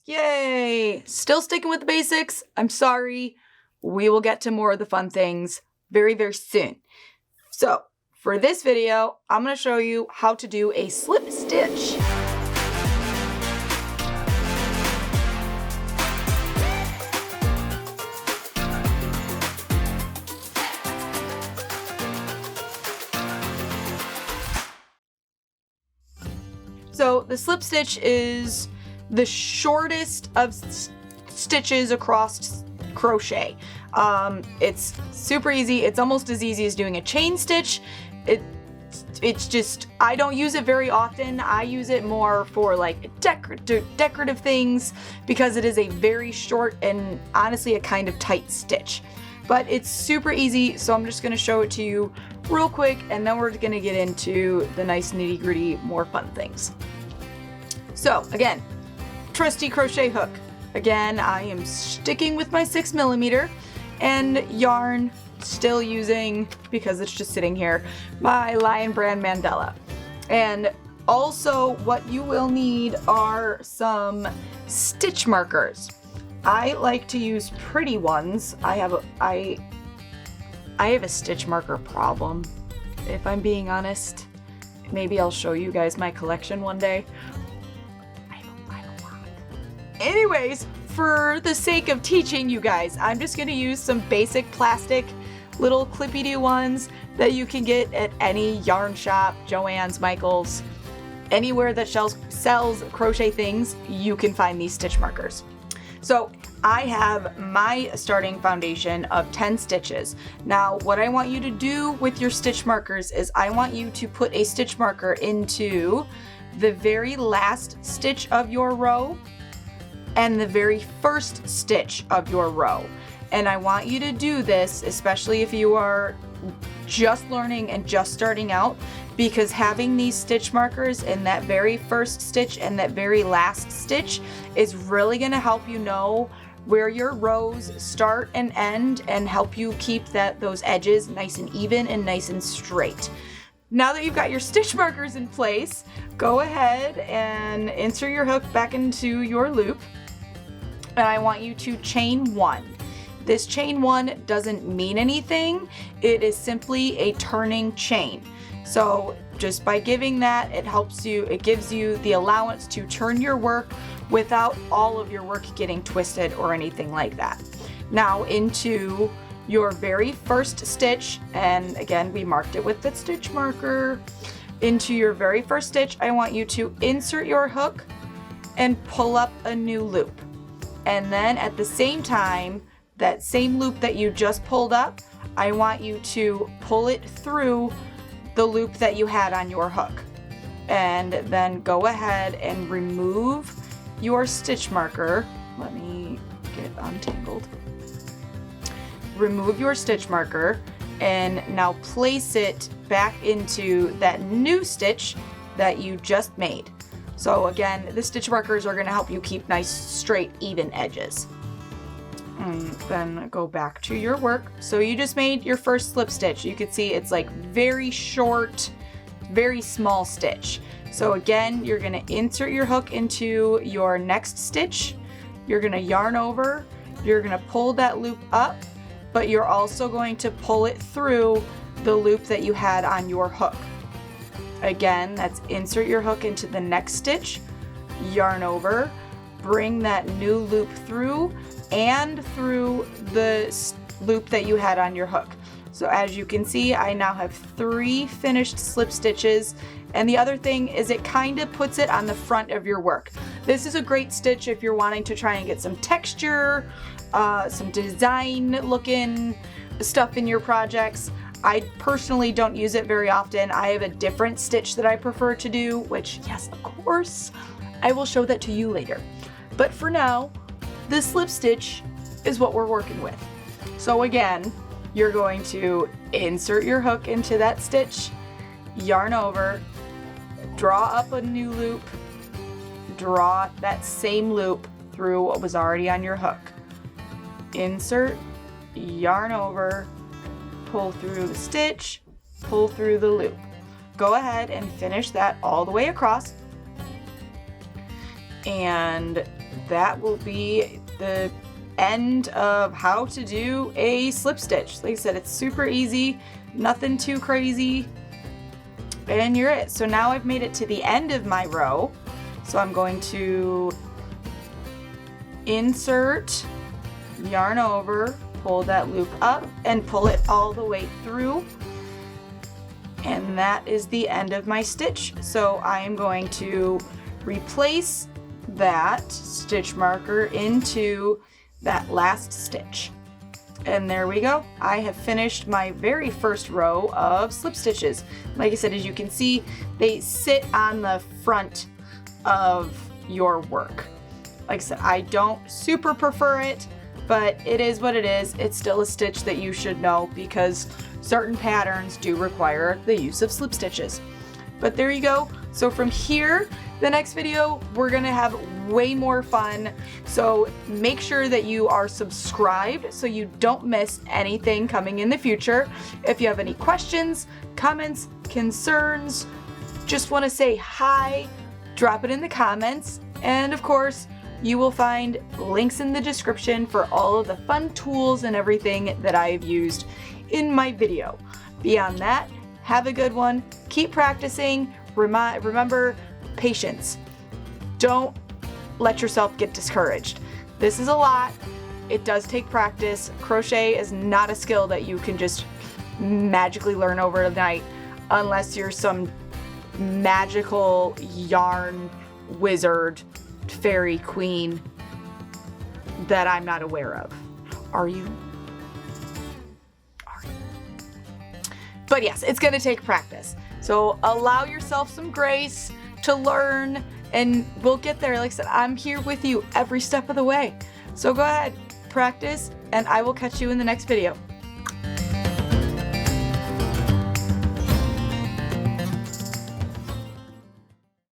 Yay! Still sticking with the basics. I'm sorry. We will get to more of the fun things very, very soon. So, for this video, I'm going to show you how to do a slip stitch. So the slip stitch is the shortest of stitches across crochet. It's super easy. It's almost as easy as doing a chain stitch. It's just, I don't use it very often. I use it more for like decorative things because it is a very short and honestly a kind of tight stitch. But it's super easy, so I'm just going to show it to you real quick, and then we're going to get into the nice nitty-gritty, more fun things. So again, trusty crochet hook. Again, I am sticking with my 6mm, and yarn, still using, because it's just sitting here, my Lion Brand Mandala. And also what you will need are some stitch markers. I like to use pretty ones. I have a stitch marker problem, if I'm being honest. Maybe I'll show you guys my collection one day. I have a lot. Anyways, for the sake of teaching you guys, I'm just gonna use some basic plastic little clippy-do ones that you can get at any yarn shop, Joann's, Michael's, anywhere that sells crochet things, you can find these stitch markers. So I have my starting foundation of 10 stitches. Now, what I want you to do with your stitch markers is I want you to put a stitch marker into the very last stitch of your row and the very first stitch of your row. And I want you to do this, especially if you are just learning and just starting out, because having these stitch markers in that very first stitch and that very last stitch is really going to help you know where your rows start and end and help you keep those edges nice and even and nice and straight. Now that you've got your stitch markers in place, go ahead and insert your hook back into your loop, and I want you to chain one. This chain one doesn't mean anything. It is simply a turning chain. So just by giving that, it gives you the allowance to turn your work without all of your work getting twisted or anything like that. Now into your very first stitch, and again, we marked it with the stitch marker. Into your very first stitch, I want you to insert your hook and pull up a new loop. And then at the same time, that same loop that you just pulled up, I want you to pull it through the loop that you had on your hook. And then go ahead and remove your stitch marker. Let me get untangled. Remove your stitch marker and now place it back into that new stitch that you just made. So again, the stitch markers are going to help you keep nice, straight, even edges. And then go back to your work. So you just made your first slip stitch. You can see it's like very short, very small stitch. So again, you're going to insert your hook into your next stitch. You're going to yarn over. You're going to pull that loop up, but you're also going to pull it through the loop that you had on your hook. Again, that's insert your hook into the next stitch, yarn over, bring that new loop through and through the loop that you had on your hook. So as you can see, I now have 3 finished slip stitches, and the other thing is it kind of puts it on the front of your work. This is a great stitch if you're wanting to try and get some texture, some design looking stuff in your projects. I personally don't use it very often. I have a different stitch that I prefer to do, which yes, of course, I will show that to you later. But for now, the slip stitch is what we're working with. So again, you're going to insert your hook into that stitch, yarn over, draw up a new loop, draw that same loop through what was already on your hook. Insert, yarn over, pull through the stitch, pull through the loop. Go ahead and finish that all the way across. And that will be the end of how to do a slip stitch. Like I said, it's super easy, nothing too crazy, and you're it. So now I've made it to the end of my row. So I'm going to insert, yarn over, pull that loop up, and pull it all the way through. And that is the end of my stitch. So I am going to replace that stitch marker into that last stitch. And there we go. I have finished my very first row of slip stitches. Like I said, as you can see, they sit on the front of your work. Like I said, I don't super prefer it, but it is what it is. It's still a stitch that you should know because certain patterns do require the use of slip stitches. But there you go. So from here, the next video, we're gonna have way more fun. So make sure that you are subscribed so you don't miss anything coming in the future. If you have any questions, comments, concerns, just wanna say hi, drop it in the comments. And of course, you will find links in the description for all of the fun tools and everything that I've used in my video. Beyond that, have a good one. Keep practicing. Remember, patience. Don't let yourself get discouraged. This is a lot. It does take practice. Crochet is not a skill that you can just magically learn overnight unless you're some magical yarn wizard, fairy queen that I'm not aware of. Are you? But yes, it's gonna take practice. So allow yourself some grace to learn, and we'll get there. Like I said, I'm here with you every step of the way. So go ahead, practice, and I will catch you in the next video.